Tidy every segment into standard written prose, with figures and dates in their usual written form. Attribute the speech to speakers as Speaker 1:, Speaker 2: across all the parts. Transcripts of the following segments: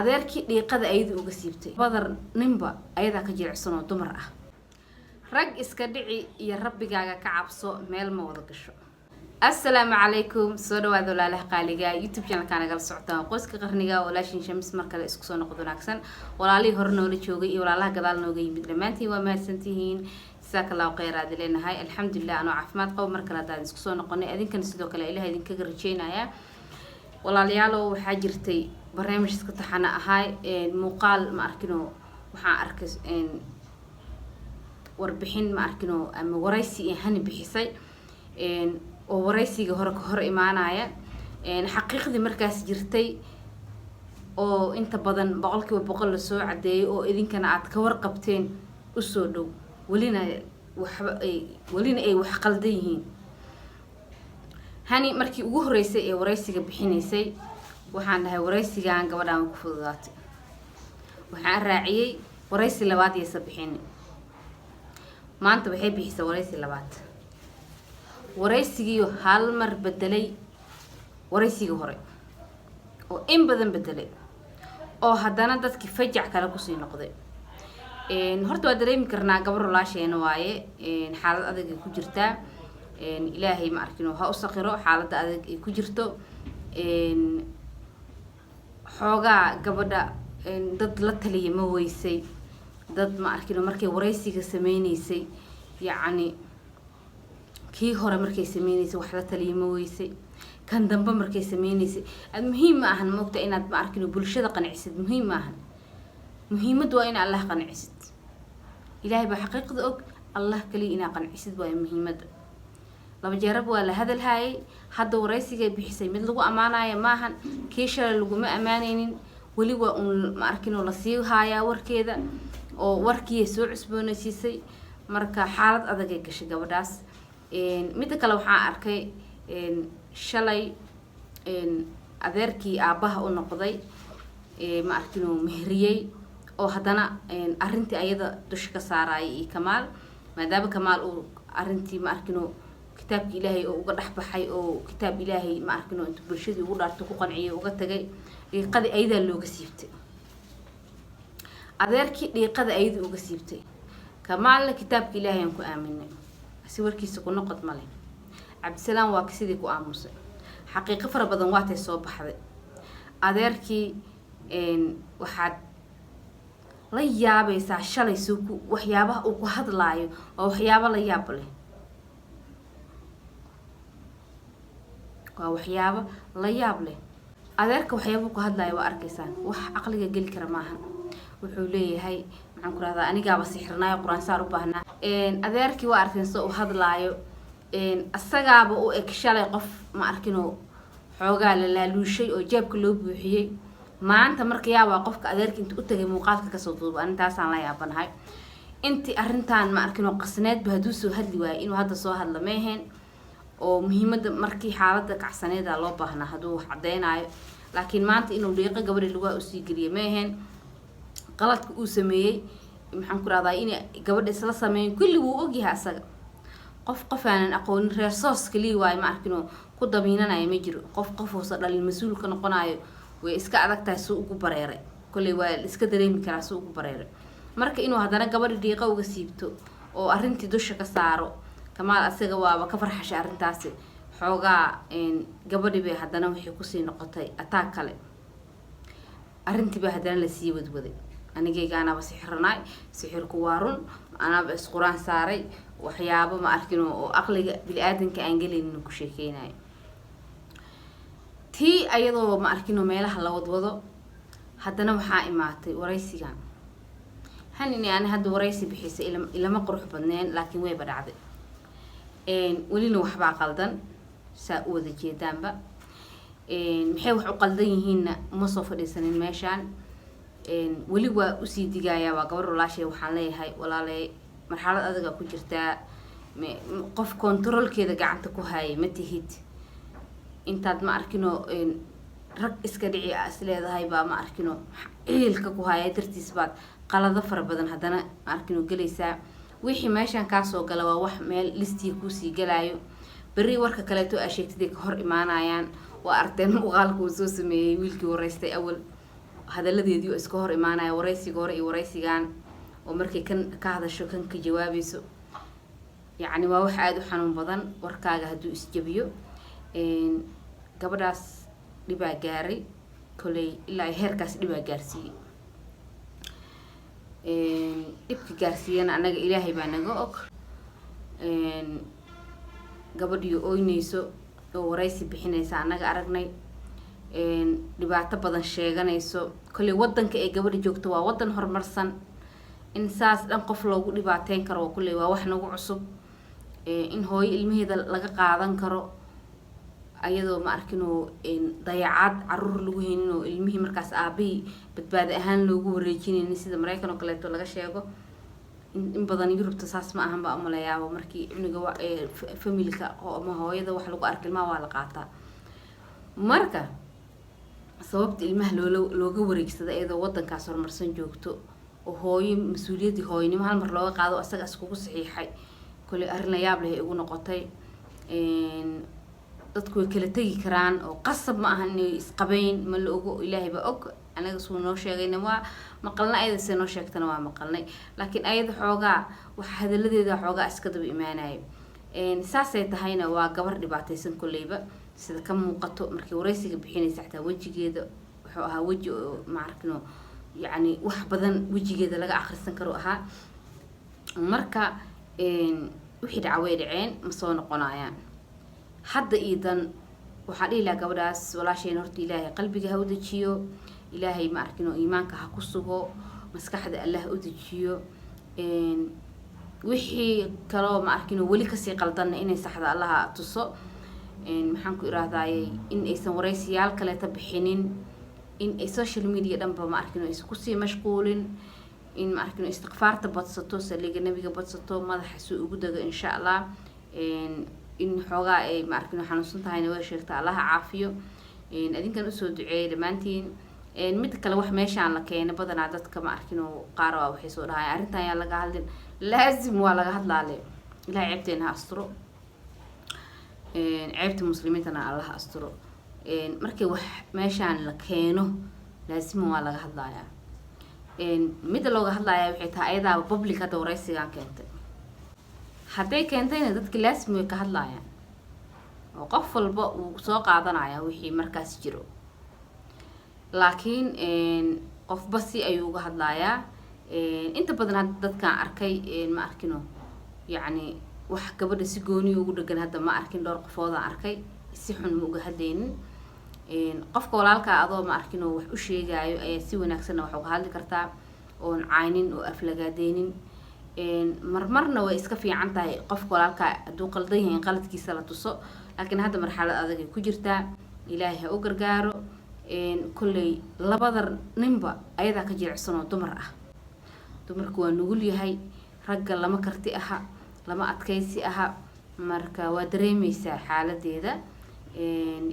Speaker 1: adeerkii dhiiqada ayadu uga siibtay badar ninba ayadaa ka jilicsan oo dumar ah. rag iska dhici iyo rabbigaaga ka cabso meel ma wada gasho. السلام عليكم سو dhawaad walaalaha qaaliga YouTube channel-ka naga socotaan qoyska qarniga walaashin Shamis markale isku soo noqdo wanaagsan walaalihii hore noola joogay iyo walaalaha gadaal nooga yimid dhamaantiin waa mahadsantihiin jazakallahu khayraad leenahay alxamdulillah anoo caafimaad qabo markale hadaan isku soo noqonay adinkan sidoo kale ilaahay idinkaga rajeynaya walaalayaal waxa jirtay barnaamij iska taxana ahay muuqaal ma arkino waxaan arkay warbixin ma arkino ama waraysi hani bixisay oo waraysiga hore imaanaya xaqiiqdii markaas jirtay oo inta badan 100% la soo cadeeyay oo idinkana aad ka warqabteen u soo dhow walina ay wax qaldan yihiin. hani markii ugu horeysay ee waraysiga bixinaysay waxaan dhahay waraysigan gabadhan ku fududaatay waxaan raaciyay waraysi labaad iyo sabixin maanta waxay bixisay waraysi labaad waraysigiyo hal mar bedelay waraysiga hore oo in badan bedelay oo hadana dadki fajac kala ku sii noqday horta waa dareemi karnaa gabar walaasheena waaye xaalad adag ay ku jirtaa ilaahay ma arkino ha u saqiro xaalada adag ay ku jirto xooga gabadha dad la taliye ma weysay dad ma arkino markay waraysiga sameeynayay yaani kii hore markay sameeynayay wax la taliye ma weysay kan dambe markay sameeynayay ad muhiim ma ahan moogta inaad ma arkino bulshada qancisid muhiim ma ahan muhiimadu waa in Allah qancisid ilaahay ba xaqiiqada og Allah kali ina qancisid waa muhiimada laba jeerab waa la hadal haayay hadda waraysiga bixisay mid lagu amaanayo ma ahan kiisha lagu ma amaanaynin wali waa ma arkino la sii haaya warkeeda oo warkii soo cusboonaysiisay marka xaalad adag ay gashay gabadhaas mid kale waxaan arkay shalay adeerkii aabaha u noqday ma arkino mehriyay oo hadana arintii ayada dusha ka saaray Kamaal maadaama Kamaal uu arintii ma arkino kitaabka Ilaahay oo uga dhaxbaxay oo kitaab Ilaahay ma arkino inta bulshadii ugu dhaarto ku qanciyay uga tagay dhiiqada ayada looga siibtay adeerkii dhiiqada ayada uga siibtay Kamaalna kitaabka Ilaahay aan ku aaminay si warkiisa ku noqod male Cabdisalaam waa sidii ku aamusay xaqiiqo fara badan waatay soo baxday adeerkii waxaad la yaabaysaa shalay suuku waxyaabaha uu ku hadlaayo oo waxyaabo la yaab leh waa waxyaabo la yaab leh adeerka waxyaabo ku hadlaayo waa arkaysaan wax aqliga gali kara maahan wuxuu leeyahay maxaan ku raahdaa anigaaba sixirnaayo quraan saar u baahnaa adeerkii waa arkeen soo u hadlaayo asagaaba u eg shalay qof ma arkino xoogaa la laaluushay oo jeebka loo buuxiyay maanta markii yaaba qofka adeerkii inta u tagay muuqaalka ka soo duubo antaasaan la yaabanahay intii arintan ma arkino qasneed ba haduu soo hadli waayay inuu hadda soo hadla meeheen oo muhiimada markii xaaladda kacsaneeda loo baahnaa haduu wax cadeynayo laakiin maanta inuu dhiiqo gabadhi lagu u sii galiyay meeheen qaladka uu sameeyay maxaan ku raahdaa in gabadha isla sameeyay kulli wuu ogyahay asaga qof aanan aqoon reer soos kaliya waay ma arkino ku dabiinanayo ma jiro qof hoose dhalin mas'uul ka noqonayo way iska adag tahay soo ugu bareeray kulli waa iska dareemi karaa soo ugu bareeray marka inuu hadana gabadha dhiiqo uga siibto oo arintii dusha ka saaro Kamaal asaga waaba ka farxashay arintaasi xoogaa gabadhi bay hadana wixii ku sii noqotay attack kale arintii bay hadana la sii wadwaday anigayga anaba sixirnay sixirku waa run anaba isquraan saaray waxyaabo ma arkino oo aqliga bini'aadanka aan galeynin ku sheekeynayo tii ayadoo ma arkino meelaha la wadwado hadana waxaa imaatay waraysigan hanini aan hadda waraysi bixisay ilama qurux badneen laakiin way badhacday walina waxba qaldan saa u wada jeedaanba maxay wax u qaldan yihiinna uma soo fadhiisanin meeshaan wali waa u sii digaaya waa gabar walaashay waxaan leeyahay walaalay marxalad adag ku jirtaa qof controlkeeda gacanta ku hayay ma tihid intaad ma arkino rag iska dhici as leedahay ba ma arkino ciilka ku hayay dartiis baad qalado fara badan hadana ma arkino galaysaa wixii meeshan ka soo gala waa wax meel listii ku sii galaayo bari warka kale to asheegtay ka hor imaanayaan waa arteen muuqaalku soo sameeyay wiilkii waraystay awal hadalladeedii iska hor imaanaya waraysiga hore iyo waraysigan oo markay kan ka hadasho kan ka jawaabayso yacni waa wax aad u xanuun badan warkaaga hadduu isjabiyo gabadhaas dhibaa gaaray koley ilaa heerkaas dhibaa gaarsiiyey dhibka gaarsiiyana anaga ilaahay baa naga og gabadhii ooynayso oo waraysi bixinaysa anaga aragnay dhibaato badan sheeganayso koley wadanka ee gabadha joogto waa wadan horumarsan in saas dhan qof loogu dhibaateyn karo koley waa wax nagu cusub in hooyo ilmaheeda laga qaadan karo ayadoo ma arkinoo dayacaad caruur lagu haynin oo ilmihii markaas aabihii badbaadi ahaan loogu wareejinaynin sida Mareykan oo kaleeto laga sheego in badan Yurubta saas ma ahan baa umaleeyaa markii cunuga familka ama hooyada wax lagu arko ilmaha waa la qaataa marka sababta ilmaha looga wareegsada iyadoo wadankaas horumarsan joogto oo hooyo mas'uuliyadii hooynimo hal mar looga qaado asaga iskugu saxiixay kulli arrin la yaab leh ugu noqotay dadku way kala tagi karaan oo qasab ma ahan inay isqabayn ma la ogo ilaahay ba og anaga soo noo sheegayna waa maqalna ayada se noo sheegtana waa maqalnay laakiin ayada xoogaa waxa hadalladeeda xoogaa iska daba imaanayo saasay tahayna waa gabar dhibaataysan kulleyba sida ka muuqato markii waraysiga bixinaysa xataa wajigeeda wuxuu ahaa waji oo ma arkino yacni wax badan wajigeeda laga akhrisan karo ahaa marka wixii dhaca way dhaceen ma soo noqonayaan hadda iidan waxaa dhihi lahaa gabadhaas walaashayna horta ilaahay qalbiga ha u dejiyo ilaahay ma arkino iimaanka ha ku sugo maskaxda Allah u dejiyo wixii kaloo ma arkino weli kasii qaldanna inay saxda Allah tuso maxaan ku iraahdaayay in aysan waraysiyaal kaleeta bixinin in ay social media dhanba ma arkino aysan kusii mashquulin in ma arkino istighfaarta badsato saliga nabiga badsato madaxa soo ugu dago insha Allah in xoogaa ay ma arkino xanuunsan tahayna way sheegtaa Allah caafiyo adinkan u soo duceeyay dhamaantiin mid kale wax meeshaan la keenay badanaa dadka ma arkino qaar waa waxay soo dhahay arrintan ayaa laga hadlin laazim waa laga hadlaale ilaahay ceebteena ha asturo ceebta muslimiintana Allah ha asturo markii wax meeshaan la keeno laazim waa laga hadlayaa mid looga hadlayaa waxay tahay ayada public hada waraysigan keentay hadday keentayna dadka laazim way ka hadlayaan oo qof walba uu soo qaadanaya wixii markaas jiro laakiin qofba si ayuu uga hadlayaa inta badan hadda dadkaan arkay ma arkino yacni wax gabadha si gooni ugu dhagan hadda ma arkin dhowr qofoodaan arkay si xun ma uga hadlaynin qofka walaalka adoo ma arkino wax u sheegaayo ayaa si wanaagsanna wax uga hadli kartaa oon caynin oo aflagaadeynin marmarna way iska fiican tahay qofka walaalka hadduu qaldan yahay qaladkiisa la tuso laakiin hadda marxalad adag ay ku jirtaa ilaahay ha u gargaaro kulley labada ninba ayadaa ka jilicsan oo dumar ah dumarku waa nugul yahay ragga lama karti aha lama adkaysi aha marka waa dareemaysaa xaaladeeda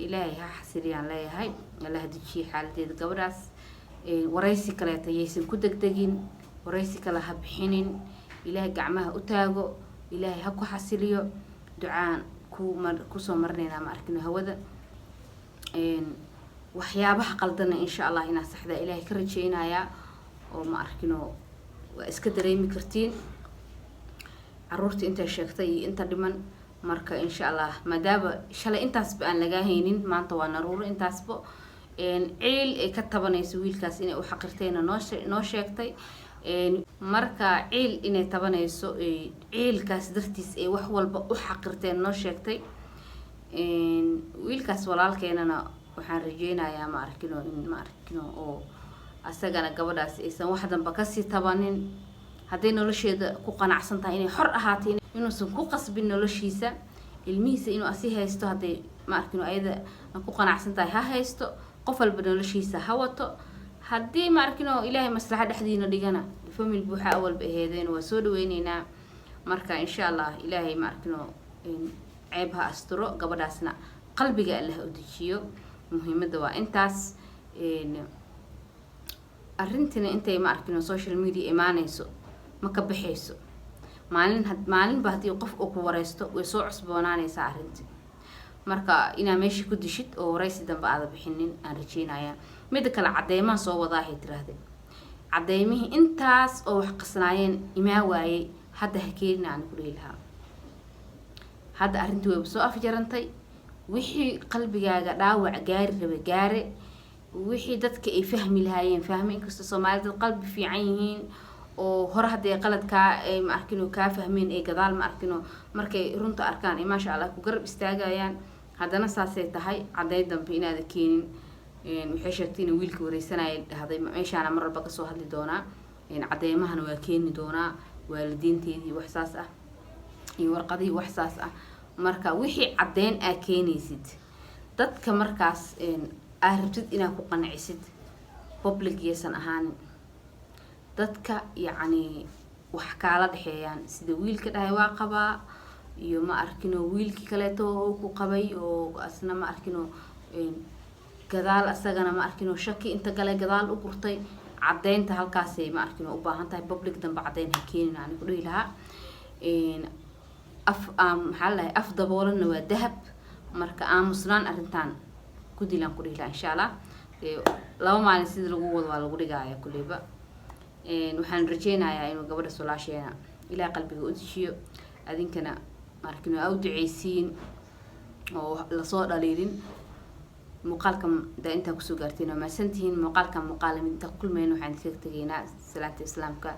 Speaker 1: ilaahay ha xasiliyaan leeyahay Allah dejiyo xaaladeeda gabadhaas waraysi kaleeta yaysan ku degdegin waraysi kale ha bixinin ilaahay gacmaha u taago ilaahay ha ku xasiliyo ducaan ku soo marnayna ma arkino hawada waxyaabaha qaldana insha Allah inaa saxda ilaahay ka rajeynaya oo ma arkino waa iska dareemi kartiin caruurta inta sheegtay inta dhiman marka insha Allah maadaaba shalay intaasba aan laga haynin maanta waa naruuro intaasba ciil ay ka tabanayso wiilkaas inay u xaqirtayna noo sheegtay marka ciil inay tabanayso ciilkaas dartiis ay wax walba u xaqirteen noo sheegtay wiilkaas walaalkeenana waxaan rajeynayaa ma arkino oo asagana gabadhaas aysan wax danba kasii tabanin hadday nolosheeda ku qanacsan tahay inay xor ahaato inuusan ku qasbin noloshiisa ilmihiisa inuu asi haysto hadday ma arkino ayada ku qanacsan tahay ha haysto qof walba noloshiisa ha wato haddii ma arkino ilaahay maslaxa dhexdiina dhigana family buuxa awalba aheedeen waa soo dhaweyneynaa marka insha Allah ilaahay ma arkino ceeb ha asturo gabadhaasna qalbiga Allah u dejiyo muhiimada waa intaas arrintina intay ma arkino social media imaanayso ma ka baxayso maalin ba hadii qof uu ku wareysto way soo cusboonaanaysaa arrintii marka inaa meesha ku dishid oo wareysi dambe aad bixinin aan rajeynayaa mid kale cadeymaha soo wadaa hay tiraahday cadeymihii intaas oo wax qasnaayeen imaa waayay hadda ha keenina aan ku dhihi lahaa hadda arrintii way soo afjarantay wixii qalbigaaga dhaawac gaari rabay gaare wixii dadka ay fahmi lahaayeen fahmi inkastoo Soomaalida qalbi fiican yihiin oo hore hadii qaladka ay ma arkino ka fahmeen ee gadaal ma arkino markay runta arkaan ma sha Allah ku garab istaagayaan haddana saasay tahay caday dambe inaad keenin waxay sheegtay in wiilka wareysanay dhahday meeshaan mar walba ka soo hadli doona cadeymahana waa keeni doona waalidiinteedii wax saas ah iyo warqadii wax saas ah marka wixii cadeyn ah keenaysid dadka markaas arabtid inaad ku qancisid public yeesan ahaan dadka yacni wax kala dhaxeeyaan sida wiilka dhahay waa qabaa iyo ma arkino wiilki kale oo ku qabay oo asna ma arkino gadaal asagana ma arkino shaki inta gale gadaal u gurtay cadeynta halkaas ay ma arkino u baahan tahay public damba cadeyn ha keenina aan ku dhihi lahaa maxaa af daboolan waa dahab marka aamusnaan arrintan ku dilan ku dhihi lahaa insha Allah laba maalin sida lagu wado waa lagu dhigayaa kuliba waxaan rajeynayaa inuu gabadha solaasheena ilaa qalbiga u dishiyo adinkana markino aad duceysiin oo la soo dhaliilin muuqaalka inta ku soo gaarteen ma santihiin muuqaalka muuqaal mid kulmeen waxaan ka tageynaa salaanta islaamka